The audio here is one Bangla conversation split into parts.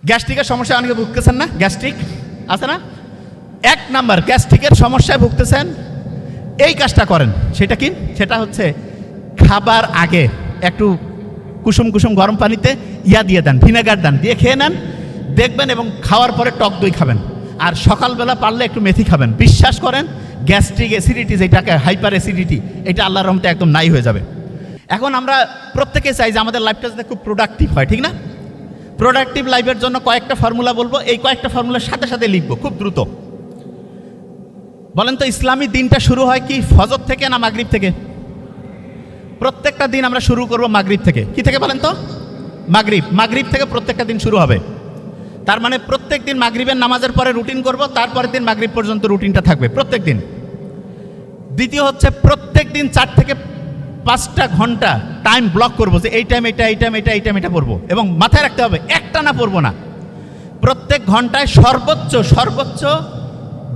গ্যাস্ট্রিকের সমস্যায় অনেকে ভুগতেছেন না? গ্যাস্ট্রিক আছে না? 1 নাম্বার গ্যাস্ট্রিকের সমস্যায় ভুগতেছেন, এই কাজটা করেন। সেটা কি? সেটা হচ্ছে খাবার আগে একটু কুসুম কুসুম গরম পানিতে দিয়ে দেন, ভিনেগার দেন, দিয়ে খেয়ে নেন দেখবেন, এবং খাওয়ার পরে টক দই খাবেন। আর সকালবেলা পারলে একটু মেথি খাবেন। বিশ্বাস করেন, গ্যাস্ট্রিক অ্যাসিডিটি, যেটাকে হাইপার অ্যাসিডিটি, এটা আল্লাহর রহমতে একদম নাই হয়ে যাবে। এখন আমরা প্রত্যেকে চাই যে আমাদের লাইফটা যাতে খুব প্রোডাক্টিভ হয়, ঠিক না? প্রোডাক্টিভ লাইফের জন্য কয়েকটা ফর্মুলা বলবো, এই কয়েকটা ফর্মুলার সাথে সাথে লিখবো খুব দ্রুত। বলেন তো, ইসলামী দিনটা শুরু হয় কি ফজর থেকে না মাগরিব থেকে? প্রত্যেকটা দিন আমরা শুরু করব মাগরিব থেকে। কি থেকে বলেন তো? মাগরিব। মাগরিব থেকে প্রত্যেকটা দিন শুরু হবে। তার মানে প্রত্যেক দিন মাগরিবের নামাজের পরে রুটিন করব, তারপরের দিন মাগরিব পর্যন্ত রুটিনটা থাকবে প্রত্যেক দিন। দ্বিতীয় হচ্ছে, প্রত্যেক দিন 4 থেকে 5টা ঘন্টা টাইম ব্লক করবো, যে এই টাইম এটা, এই টাইম এটা, এই টাইম এটা পড়বো। এবং মাথায় রাখতে হবে, একটা না পড়বো না, প্রত্যেক ঘন্টায় সর্বোচ্চ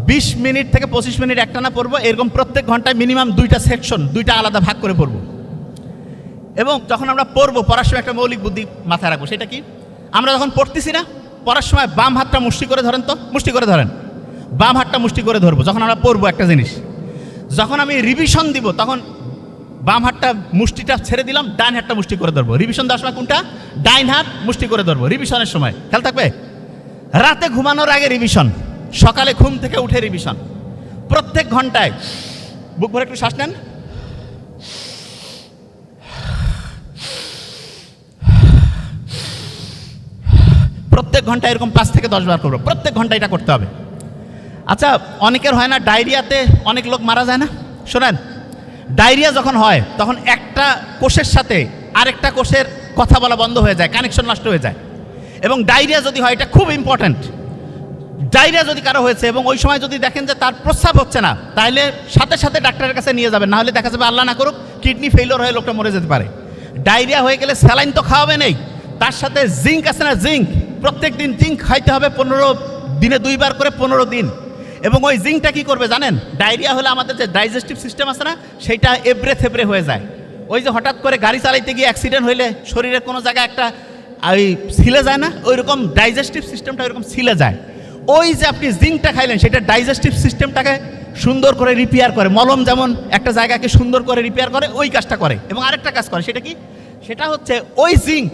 20 মিনিট থেকে 25 মিনিট একটা না পড়বো। এরকম প্রত্যেক ঘন্টায় মিনিমাম 2টা সেকশন, 2টা আলাদা ভাগ করে পড়বো। এবং যখন আমরা পড়বো, পড়ার সময় একটা মৌলিক বুদ্ধি মাথায় রাখবো। সেটা কি? আমরা যখন পড়তেছি না, পড়ার সময় বাম হাতটা মুষ্টি করে ধরেন তো, মুষ্টি করে ধরেন, বাম হাতটা মুষ্টি করে ধরবো। যখন আমরা পড়বো একটা জিনিস, যখন আমি রিভিশন দিব, তখন বাম হাতটা মুষ্টিটা ছেড়ে দিলাম, ডান হাতটা মুষ্টি করে ধরবো। রিভিশন দেওয়ার সময় কোনটা? ডাইন হাত মুষ্টি করে ধরবো রিভিশনের সময়। খেয়াল থাকবে। রাতে ঘুমানোর আগে রিভিশন, সকালে ঘুম থেকে উঠে রিভিশন। প্রত্যেক ঘন্টায় বুক ভরে একটু শ্বাস নেন, প্রত্যেক ঘন্টায় এরকম 5 থেকে 10 বার করবো। প্রত্যেক ঘন্টা এটা করতে হবে। আচ্ছা, অনেকের হয় না ডায়রিয়াতে অনেক লোক মারা যায় না? শোনেন, ডায়রিয়া যখন হয় তখন একটা কোষের সাথে আরেকটা কোষের কথা বলা বন্ধ হয়ে যায়, কানেকশন নষ্ট হয়ে যায়। এবং ডায়রিয়া যদি হয়, এটা খুব ইম্পর্ট্যান্ট। ডায়রিয়া যদি কারো হয়েছে এবং ওই সময় যদি দেখেন যে তার প্রস্রাব হচ্ছে না, তাহলে সাথে সাথে ডাক্তারের কাছে নিয়ে যাবেন, নাহলে দেখা যাবে আল্লাহ না করুক কিডনি ফেইলিওর হয়ে লোকটা মরে যেতে পারে। ডায়রিয়া হয়ে গেলে স্যালাইন তো খাওয়াবে নেই, তার সাথে জিঙ্ক আছে না, জিঙ্ক প্রত্যেক দিন জিঙ্ক খাইতে হবে, 15 দিনে 2 বার করে 15 দিন। এবং ওই জিঙ্কটা কী করবে জানেন? ডায়রিয়া হলে আমাদের যে ডাইজেস্টিভ সিস্টেম আছে না, সেইটা এবড়ে থেবড়ে হয়ে যায়। ওই যে হঠাৎ করে গাড়ি চালাইতে গিয়ে অ্যাক্সিডেন্ট হইলে শরীরের কোনো জায়গায় একটা ওই ছিলে যায় না, ওই রকম ডাইজেস্টিভ সিস্টেমটা ওইরকম ছিলে যায়। ওই যে আপনি জিঙ্কটা খাইলেন, সেটা ডাইজেস্টিভ সিস্টেমটাকে সুন্দর করে রিপেয়ার করে। মলম যেমন একটা জায়গাকে সুন্দর করে রিপেয়ার করে, ওই কাজটা করে। এবং আরেকটা কাজ করে, সেটা কি? সেটা হচ্ছে ওই জিঙ্ক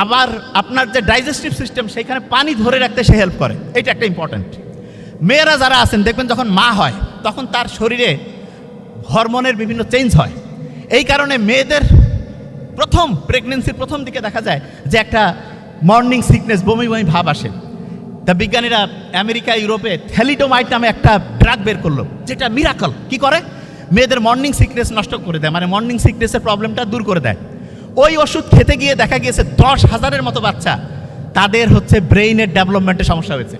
আবার আপনার যে ডাইজেস্টিভ সিস্টেম, সেইখানে পানি ধরে রাখতে সে হেল্প করে। এটা একটা ইম্পর্ট্যান্ট। মেয়েরা যারা আছেন দেখবেন, যখন মা হয় তখন তার শরীরে হরমোনের বিভিন্ন চেঞ্জ হয়। এই কারণে মেয়েদের প্রেগনেন্সির প্রথম দিকে দেখা যায় যে একটা মর্নিং সিকনেস, বমি বমি ভাব আসে। তা বিজ্ঞানীরা আমেরিকা, ইউরোপে থ্যালিডোমাইড নামে একটা ড্রাগ বের করলো, যেটা মিরাকল। কি করে? মেয়েদের মর্নিং সিকনেস নষ্ট করে দেয়, মানে মর্নিং সিকনেসের প্রবলেমটা দূর করে দেয়। ওই ওষুধ খেতে গিয়ে দেখা গিয়েছে 10,000-এর মতো বাচ্চা, তাদের হচ্ছে ব্রেইনের ডেভেলপমেন্টের সমস্যা হয়েছে।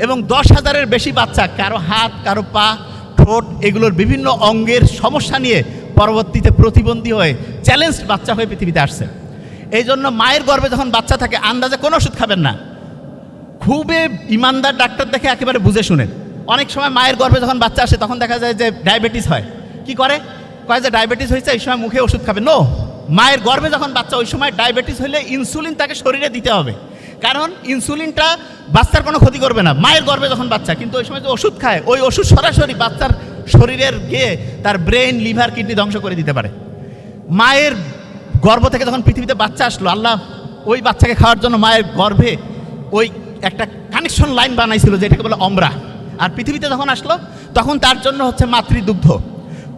এবং 10,000-এর বেশি বাচ্চা, কারো হাত, কারো পা, ঠোঁট, এগুলোর বিভিন্ন অঙ্গের সমস্যা নিয়ে পরবর্তীতে প্রতিবন্ধী হয়ে চ্যালেঞ্জড বাচ্চা হয়ে পৃথিবীতে আসছে। এই জন্য মায়ের গর্ভে যখন বাচ্চা থাকে, আন্দাজে কোনো ওষুধ খাবেন না, খুবই ইমানদার ডাক্তার দেখে একেবারে বুঝে শুনেন। অনেক সময় মায়ের গর্ভে যখন বাচ্চা আসে, তখন দেখা যায় যে ডায়াবেটিস হয়। কি করে? কয় যে ডায়াবেটিস হয়েছে, এই সময় মুখে ওষুধ খাবে। নো, মায়ের গর্ভে যখন বাচ্চা, ওই সময় ডায়াবেটিস হলে ইনসুলিন তাকে শরীরে দিতে হবে, কারণ ইনসুলিনটা বাচ্চার কোনো ক্ষতি করবে না মায়ের গর্ভে যখন বাচ্চা। কিন্তু ওই সময় যে ওষুধ খায়, ওই ওষুধ সরাসরি বাচ্চার শরীরের গিয়ে তার ব্রেন, লিভার, কিডনি ধ্বংস করে দিতে পারে। মায়ের গর্ভ থেকে যখন পৃথিবীতে বাচ্চা আসলো, আল্লাহ ওই বাচ্চাকে খাওয়ার জন্য মায়ের গর্ভে ওই একটা কানেকশন লাইন বানাইছিল, যেটাকে বলে অমরা। আর পৃথিবীতে যখন আসলো, তখন তার জন্য হচ্ছে মাতৃদুগ্ধ।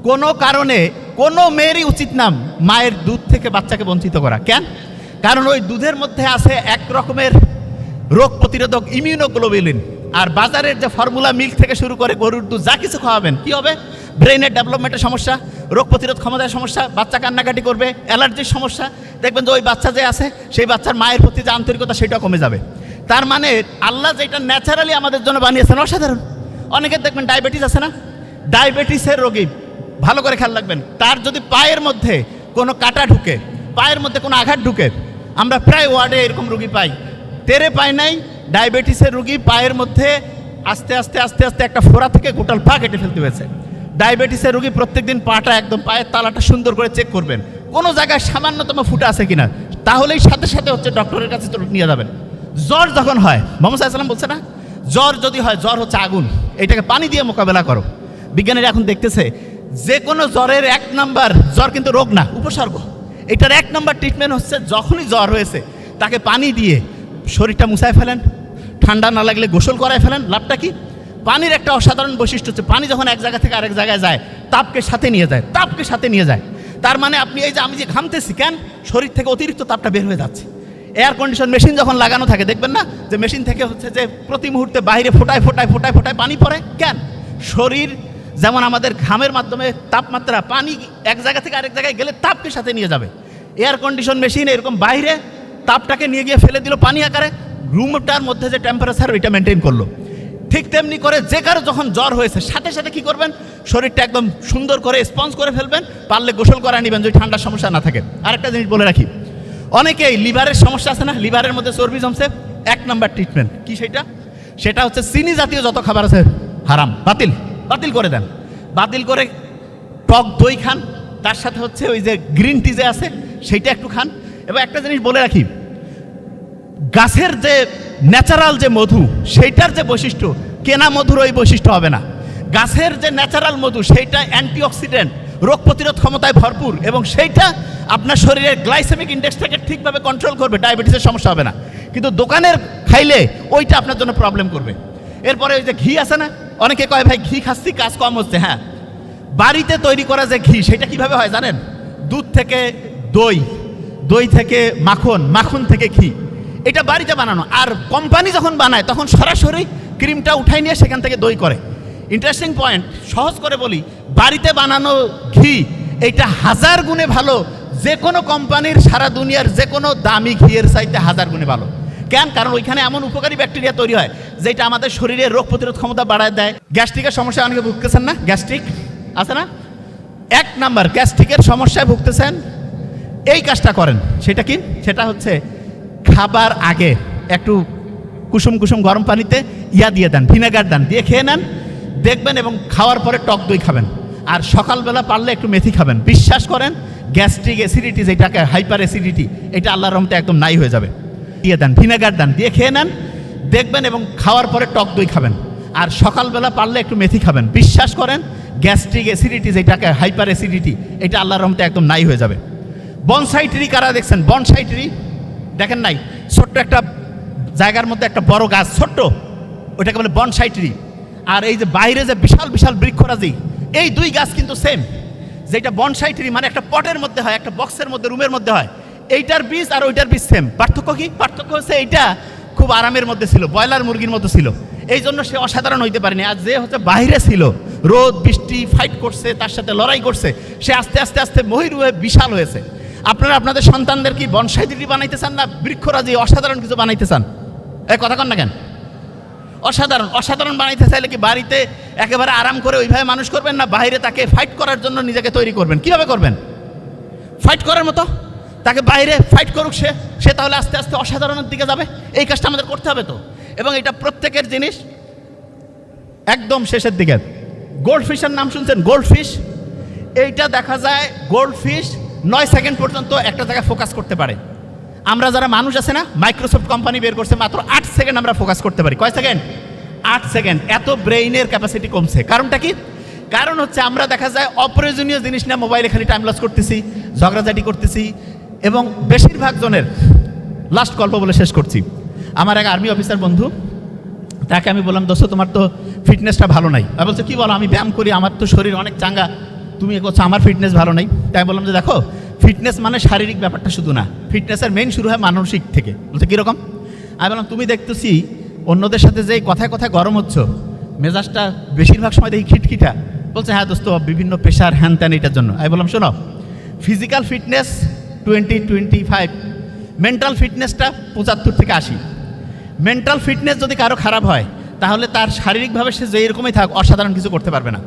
কোনো কারণে কোনো মেয়েরই উচিত না মায়ের দুধ থেকে বাচ্চাকে বঞ্চিত করা। কেন? কারণ ওই দুধের মধ্যে আছে এক রকমের রোগ প্রতিরোধক ইমিউনোগ্লোবুলিন। আর বাজারের যে ফর্মুলা মিল্ক থেকে শুরু করে গরুর দুধ, যা কিছু খাওয়াবেন, কি হবে? ব্রেনের ডেভেলপমেন্টের সমস্যা, রোগ প্রতিরোধ ক্ষমতার সমস্যা, বাচ্চা কান্নাকাটি করবে, অ্যালার্জির সমস্যা। দেখবেন যে ওই বাচ্চা যে আছে, সেই বাচ্চার মায়ের প্রতি যে আন্তরিকতা, সেটাও কমে যাবে। তার মানে আল্লাহ যেটা ন্যাচারালি আমাদের জন্য বানিয়েছেন, অসাধারণ। অনেকের দেখবেন ডায়াবেটিস আছে না, ডায়াবেটিসের রোগী, ভালো করে খেয়াল রাখবেন, তার যদি পায়ের মধ্যে কোনো কাটা ঢুকে, পায়ের মধ্যে কোনো আঘাত ঢুকে, আমরা প্রায় ওয়ার্ডে এরকম রুগী পাই। তেরে পায় নাই, ডায়াবেটিসের রুগী পায়ের মধ্যে আস্তে আস্তে আস্তে আস্তে একটা ফোড়া থেকে গোটাল পা কেটে ফেলতে হয়েছে। ডায়াবেটিসের রুগী প্রত্যেকদিন পাটা একদম, পায়ের তালাটা সুন্দর করে চেক করবেন, কোনো জায়গায় সামান্যতম ফুটা আছে কিনা, তাহলেই সাথে সাথে হচ্ছে ডক্টরের কাছে নিয়ে যাবেন। জ্বর যখন হয়, মোহাম্মদ সাল্লাল্লাহু আলাইহি ওয়াসাল্লাম বলছে না, জ্বর যদি হয়, জ্বর হচ্ছে আগুন, এটাকে পানি দিয়ে মোকাবেলা করো। বিজ্ঞানীরা এখন দেখতেছে যে কোনো জ্বরের 1 নাম্বার, জ্বর কিন্তু রোগ না, উপসর্গ। এটার 1 নাম্বার ট্রিটমেন্ট হচ্ছে যখনই জ্বর হয়েছে তাকে পানি দিয়ে শরীরটা মুছায় ফেলেন, ঠান্ডা না লাগলে গোসল করায় ফেলেন। লাভটা কি? পানির একটা অসাধারণ বৈশিষ্ট্য হচ্ছে পানি যখন এক জায়গা থেকে আরেক জায়গায় যায়, তাপকে সাথে নিয়ে যায়, তাপকে সাথে নিয়ে যায়। তার মানে আপনি এই যে আমি যে ঘামতেছি, কেন? শরীর থেকে অতিরিক্ত তাপটা বের হয়ে যাচ্ছে। এয়ার কন্ডিশন মেশিন যখন লাগানো থাকে দেখবেন না যে মেশিন থেকে হচ্ছে যে প্রতি মুহূর্তে বাইরে ফোটায় ফোটায় ফোটায় ফোটায় পানি পড়ে, কেন? শরীর যেমন আমাদের ঘামের মাধ্যমে তাপমাত্রা, পানি এক জায়গা থেকে আরেক জায়গায় গেলে তাপকে সাথে নিয়ে যাবে। এয়ার কন্ডিশন মেশিন এরকম বাইরে তাপটাকে নিয়ে গিয়ে ফেলে দিল পানি আকারে, রুমটার মধ্যে যে টেম্পারেচার ওইটা মেনটেন করলো। ঠিক তেমনি করে যে কারো যখন জ্বর হয়েছে সাথে সাথে কি করবেন? শরীরটা একদম সুন্দর করে স্পঞ্জ করে ফেলবেন, পারলে গোসল করা নেবেন যদি ঠান্ডার সমস্যা না থাকে। আরেকটা জিনিস বলে রাখি, অনেকেই লিভারের সমস্যা আছে না, লিভারের মধ্যে চর্বি জমছে, 1 নাম্বার ট্রিটমেন্ট কি সেটা? সেটা হচ্ছে চিনি জাতীয় যত খাবার আছে হারাম, বাতিল, বাতিল করে দেন। বাতিল করে টক দই খান, তার সাথে হচ্ছে ওই যে গ্রিন টি যে আছে সেইটা একটু খান। এবং একটা জিনিস বলে রাখি, গাছের যে ন্যাচারাল যে মধু, সেইটার যে বৈশিষ্ট্য, কেনা মধুর ওই বৈশিষ্ট্য হবে না। গাছের যে ন্যাচারাল মধু সেইটা অ্যান্টিঅক্সিডেন্ট, রোগ প্রতিরোধ ক্ষমতায় ভরপুর, এবং সেইটা আপনার শরীরের গ্লাইসেমিক ইন্ডেক্সটাকে ঠিকভাবে কন্ট্রোল করবে, ডায়াবেটিসের সমস্যা হবে না। কিন্তু দোকানের খাইলে ওইটা আপনার জন্য প্রবলেম করবে। এরপরে ওই যে ঘি আছে না, অনেকে কয় ভাই ঘি খাচ্ছি কাজ কম হচ্ছে। হ্যাঁ, বাড়িতে তৈরি করা যে ঘি সেটা কিভাবে হয় জানেন? দুধ থেকে দই, দই থেকে মাখন, মাখন থেকে ঘি, এটা বাড়িতে বানানো। আর কোম্পানি যখন বানায় তখন সরাসরি ক্রিমটা উঠাই নিয়ে সেখান থেকে দই করে। ইন্টারেস্টিং পয়েন্ট, সহজ করে বলি, বাড়িতে বানানো ঘি এইটা 1000 গুণে ভালো যে কোনো কোম্পানির, সারা দুনিয়ার যে কোনো দামি ঘিয়ের চাইতে 1000 গুণে ভালো। কেন? কারণ ওইখানে এমন উপকারী ব্যাকটেরিয়া তৈরি হয় যেটা আমাদের শরীরের রোগ প্রতিরোধ ক্ষমতা বাড়ায় দেয়। গ্যাস্ট্রিকের সমস্যা অনেকে ভুগতেছেন না, গ্যাস্ট্রিক আছে না, 1 নাম্বার গ্যাস্ট্রিকের সমস্যায় ভুগতেছেন, এই কাজটা করেন। সেটা কি? সেটা হচ্ছে খাবার আগে একটু কুসুম কুসুম গরম পানিতে দিয়ে দেন, ভিনেগার দেন, দিয়ে খেয়ে নেন দেখবেন, এবং খাওয়ার পরে টক দই খাবেন। আর সকালবেলা পারলে একটু মেথি খাবেন। বিশ্বাস করেন, গ্যাস্ট্রিক অ্যাসিডিটি যেটাকে হাইপার অ্যাসিডিটি, এটা আল্লাহর রহমতে একদম নাই হয়ে যাবে। দিয়ে দেন, ভিনেগার দেন, দিয়ে খেয়ে নেন দেখবেন, এবং খাওয়ার পরে টক দই খাবেন। আর সকালবেলা পারলে একটু মেথি খাবেন। বিশ্বাস করেন, গ্যাস্ট্রিক অ্যাসিডিটি যেটাকে হাইপার অ্যাসিডিটি, এটা আল্লাহর রহমতে একদম নাই হয়ে যাবে। বনসাই ট্রি কারা দেখছেন? বনসাই ট্রি দেখেন নাই? ছোট্ট একটা জায়গার মধ্যে একটা বড় গাছ, ছোট্ট, ওইটাকে বলে বনসাই ট্রি। আর এই যে বাইরে যে বিশাল বিশাল বৃক্ষরাজি, এই 2 গাছ কিন্তু সেম। যেটা বনসাই ট্রি মানে একটা পটের মধ্যে হয়, একটা বক্সের মধ্যে, রুমের মধ্যে হয়, এইটার বীজ আর ওইটার বীজ সেম। পার্থক্য কি? পার্থক্য হচ্ছে এইটা খুব আরামের মধ্যে ছিল, ব্রয়লার মুরগির মতো ছিল, এই জন্য সে অসাধারণ হইতে পারেনি। আর যে হচ্ছে বাইরে ছিল, রোদ বৃষ্টি ফাইট করছে, তার সাথে লড়াই করছে, সে আস্তে আস্তে আস্তে মহিরূহে হয়ে বিশাল হয়েছে। আপনারা আপনাদের সন্তানদের কি বনসাই ট্রি বানাইতে চান, না বৃক্ষরাজি অসাধারণ কিছু বানাইতে চান? এই কথা কন না কেন? অসাধারণ, অসাধারণ বানাইতে চাইলে কি বাড়িতে একেবারে আরাম করে ওইভাবে মানুষ করবেন, না বাইরে তাকে ফাইট করার জন্য নিজেকে তৈরি করবেন? কিভাবে করবেন? ফাইট করার মতো তাকে বাইরে ফাইট করুক, সে তাহলে আস্তে আস্তে অসাধারণের দিকে যাবে। এই কাজটা আমাদের করতে হবে তো। এবং এটা প্রত্যেকের জিনিস। একদম শেষের দিকে গোল্ড ফিশের নাম শুনছেন? গোল্ড ফিশ, এইটা দেখা যায় গোল্ড ফিশ 9 সেকেন্ড পর্যন্ত একটা জায়গায় ফোকাস করতে পারে। আমরা যারা মানুষ আছে না, মাইক্রোসফট কোম্পানি বের করছে মাত্র 8 সেকেন্ড আমরা ফোকাস করতে পারি। কয় সেকেন্ড? 8 সেকেন্ড। এত ব্রেইনের ক্যাপাসিটি কমছে। কারণটা কি? কারণ হচ্ছে আমরা দেখা যায় অপ্রয়োজনীয় জিনিস নিয়ে মোবাইলে খালি টাইম লস করতেছি, ঝগড়াঝাটি করতেছি। এবং বেশিরভাগ জনের, লাস্ট গল্প বলে শেষ করছি, আমার এক আর্মি অফিসার বন্ধু, তাকে আমি বললাম, দোস্ত তোমার তো ফিটনেসটা ভালো নাই। আমি বলছে, কী বলো? আমি ব্যায়াম করি, আমার তো শরীর অনেক চাঙ্গা, তুমি করছো, আমার ফিটনেস ভালো নাই। তাই বললাম যে দেখো, ফিটনেস মানে শারীরিক ব্যাপারটা শুধু না, ফিটনেসের মেইন শুরু হয় মানসিক থেকে। বলছে কীরকম? আমি বললাম, তুমি দেখতেছি অন্যদের সাথে যে কথায় কথায় গরম হচ্ছ, মেজাজটা বেশিরভাগ সময় দেখি খিটখিটা। বলছে হ্যাঁ দোস্ত, বিভিন্ন প্রেশার হ্যান ত্যান এটার জন্য। আমি বললাম শোনো, ফিজিক্যাল ফিটনেস 20-25, মেন্টাল ফিটনেসটা 75 থেকে 80। মেন্টাল ফিটনেস যদি কারো খারাপ হয় তাহলে তার শারীরিকভাবে সে যে এরকমই থাক, অসাধারণ কিছু করতে পারবে না।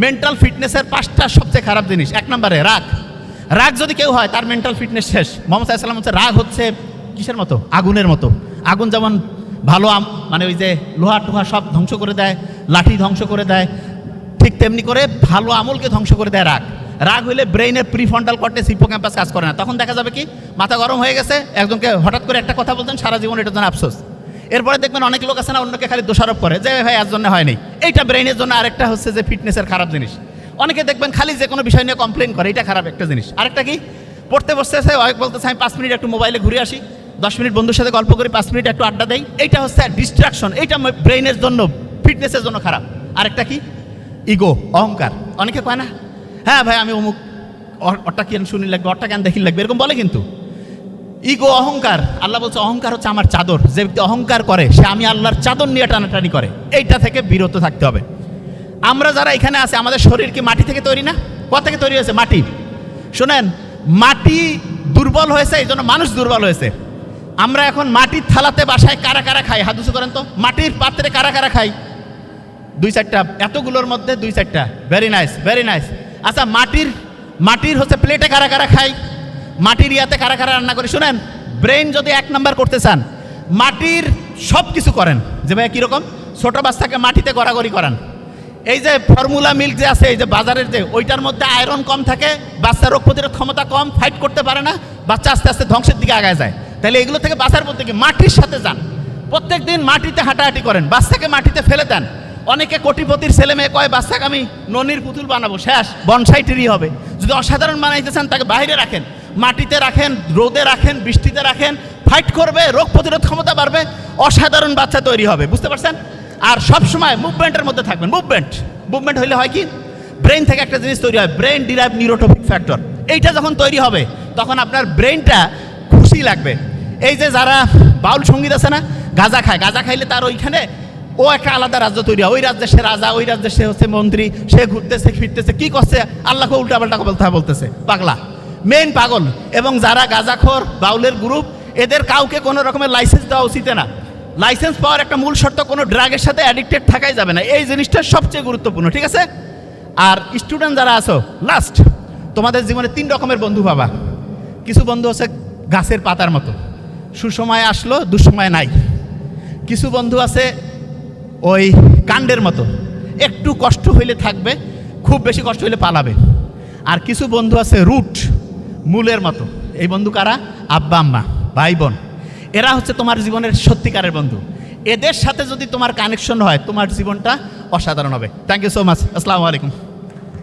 মেন্টাল ফিটনেসের 5টা সবচেয়ে খারাপ জিনিস। 1 নম্বরে রাগ। রাগ যদি কেউ হয় তার মেন্টাল ফিটনেস শেষ। মোহাম্মদ সাল্লাল্লাহু আলাইহি ওয়াসাল্লাম হচ্ছে, রাগ হচ্ছে কিসের মতো? আগুনের মতো। আগুন যেমন ভালো মানে ওই যে লোহা টোহা সব ধ্বংস করে দেয়, লাঠি ধ্বংস করে দেয়, ঠিক তেমনি করে ভালো আমলকে ধ্বংস করে দেয় রাগ। রাগ হইলে ব্রেইনের প্রিফ্রন্টাল কর্টেক্স, হিপোক্যাম্পাস কাজ করে না। তখন দেখা যাবে কি, মাথা গরম হয়ে গেছে, একজনকে হঠাৎ করে একটা কথা বলতেন, সারা জীবন এটার জন্য আফসোস। এরপরে দেখবেন অনেক লোক আছে না, অন্যকে খালি দোষারোপ করে যে ভাই এর জন্য হয়নি। এইটা ব্রেইনের জন্য। আরেকটা হচ্ছে যে ফিটনেসের খারাপ জিনিস। অনেকে দেখবেন খালি যে কোনো বিষয় নিয়ে কমপ্লেন করে, এটা খারাপ একটা জিনিস। আরেকটা কি, পড়তে বসতেছে বলতেছে আমি 5 মিনিট একটু মোবাইলে ঘুরে আসি, 10 মিনিট বন্ধুর সাথে গল্প করি, 5 মিনিট একটু আড্ডা দেই, এইটা হচ্ছে ডিস্ট্রাকশন। এইটা ব্রেইনের জন্য, ফিটনেসের জন্য খারাপ। আরেকটা কি, ইগো, অহংকার। অনেকে কয় না, হ্যাঁ ভাই আমি অমুক, ওরটা কেন শুনি লাগবে, ওরটা কেন দেখি লাগবে, এরকম বলে। কিন্তু ইগো, অহংকার, আল্লাহ বলছে অহংকার হচ্ছে আমার চাদর। যে ব্যক্তি অহংকার করে সে আমি আল্লাহর চাদর নিয়ে টানাটানি করে। এইটা থেকে বিরত থাকতে হবে। আমরা যারা এখানে আছে, আমাদের শরীর কি মাটি থেকে তৈরি না? কোথা থেকে তৈরি হয়েছে? মাটি। শোনেন, মাটি দুর্বল হয়েছে, এই জন্য মানুষ দুর্বল হয়েছে। আমরা এখন মাটির থালাতে বাসায় কারা কারা খাই? হাত উঁচু করেন তো। মাটির পাত্রে কারা কারা খাই? 2-4টা, এতগুলোর মধ্যে 2-4টা। Very nice, very nice. আচ্ছা, মাটির হচ্ছে প্লেটে কারা কারা খাই? মাটির ইয়াতে কারা কারা রান্না করি? শুনেন, ব্রেন যদি 1 নাম্বার করতে চান, মাটির সব কিছু করেন। যে ভাই কীরকম? ছোটো বাচ্চাকে মাটিতে গড়াগড়ি করান। এই যে ফর্মুলা মিল্ক যে আছে, এই যে বাজারের যে, ওইটার মধ্যে আয়রন কম থাকে, বাচ্চার রোগ প্রতিরোধ ক্ষমতা কম, ফাইট করতে পারে না, বাচ্চা আস্তে আস্তে ধ্বংসের দিকে আগায় যায়। তাহলে এগুলো থেকে বাঁচার পর থেকে মাটির সাথে যান। প্রত্যেক দিন মাটিতে হাঁটাহাঁটি করেন, বাচ্চাকে মাটিতে ফেলে দেন। অনেকে কোটিপতির ছেলে মেয়ে কয় বাচ্চাকে আমি ননির পুতুল বানাবো, শেষ, বনসাই ট্রি হবে। যদি অসাধারণ বানাইতে চান তাকে বাইরে রাখেন, মাটিতে রাখেন, রোদে রাখেন, বৃষ্টিতে রাখেন, ফাইট করবে, রোগ প্রতিরোধ ক্ষমতা বাড়বে, অসাধারণ বাচ্চা তৈরি হবে। বুঝতে পারছেন? আর সব সময় মুভমেন্টের মধ্যে থাকবেন। মুভমেন্ট হইলে হয় কি, ব্রেন থেকে একটা জিনিস তৈরি হয়, ব্রেন ডিরাইভ নিউরোট্রপিক ফ্যাক্টর। এইটা যখন তৈরি হবে তখন আপনার ব্রেনটা খুশি লাগবে। এই যে যারা বাউল সঙ্গীত আছে না, গাঁজা খায়, গাঁজা খাইলে তার ওইখানে ও একটা আলাদা রাজ্য তৈরি হয়। ওই রাজ্যে সে রাজা, ওই রাজ্যে সে হচ্ছে মন্ত্রী, সে ঘুরতেছে ফিরতেছে, কি করছে, আল্লাহকে উল্টাপাল্টা কথা বলতেছে, পাগলা, মেইন পাগল। এবং যারা গাঁজাখোর বাউলের গ্রুপ, এদের কাউকে কোনো রকমের লাইসেন্স দেওয়া উচিত না। লাইসেন্স পাওয়ার একটা মূল শর্ত, কোনো ড্রাগের সাথে অ্যাডিক্টেড থাকাই যাবে না। এই জিনিসটা সবচেয়ে গুরুত্বপূর্ণ, ঠিক আছে? আর স্টুডেন্ট যারা আছো, লাস্ট, তোমাদের জীবনে 3 রকমের বন্ধু পাবা। কিছু বন্ধু হচ্ছে গাছের পাতার মতো, সুসময় আসলো দুঃসময় নাই। কিছু বন্ধু আছে ওই কাণ্ডের মতো, একটু কষ্ট হইলে থাকবে, খুব বেশি কষ্ট হইলে পালাবে। আর কিছু বন্ধু আছে রুট, মূলের মতো। এই বন্ধু কারা? আব্বা আম্মা, ভাই বোন। এরা হচ্ছে তোমার জীবনের সত্যিকারের বন্ধু। এদের সাথে যদি তোমার কানেকশন হয়, তোমার জীবনটা অসাধারণ হবে। Thank you so much. আসসালামু আলাইকুম।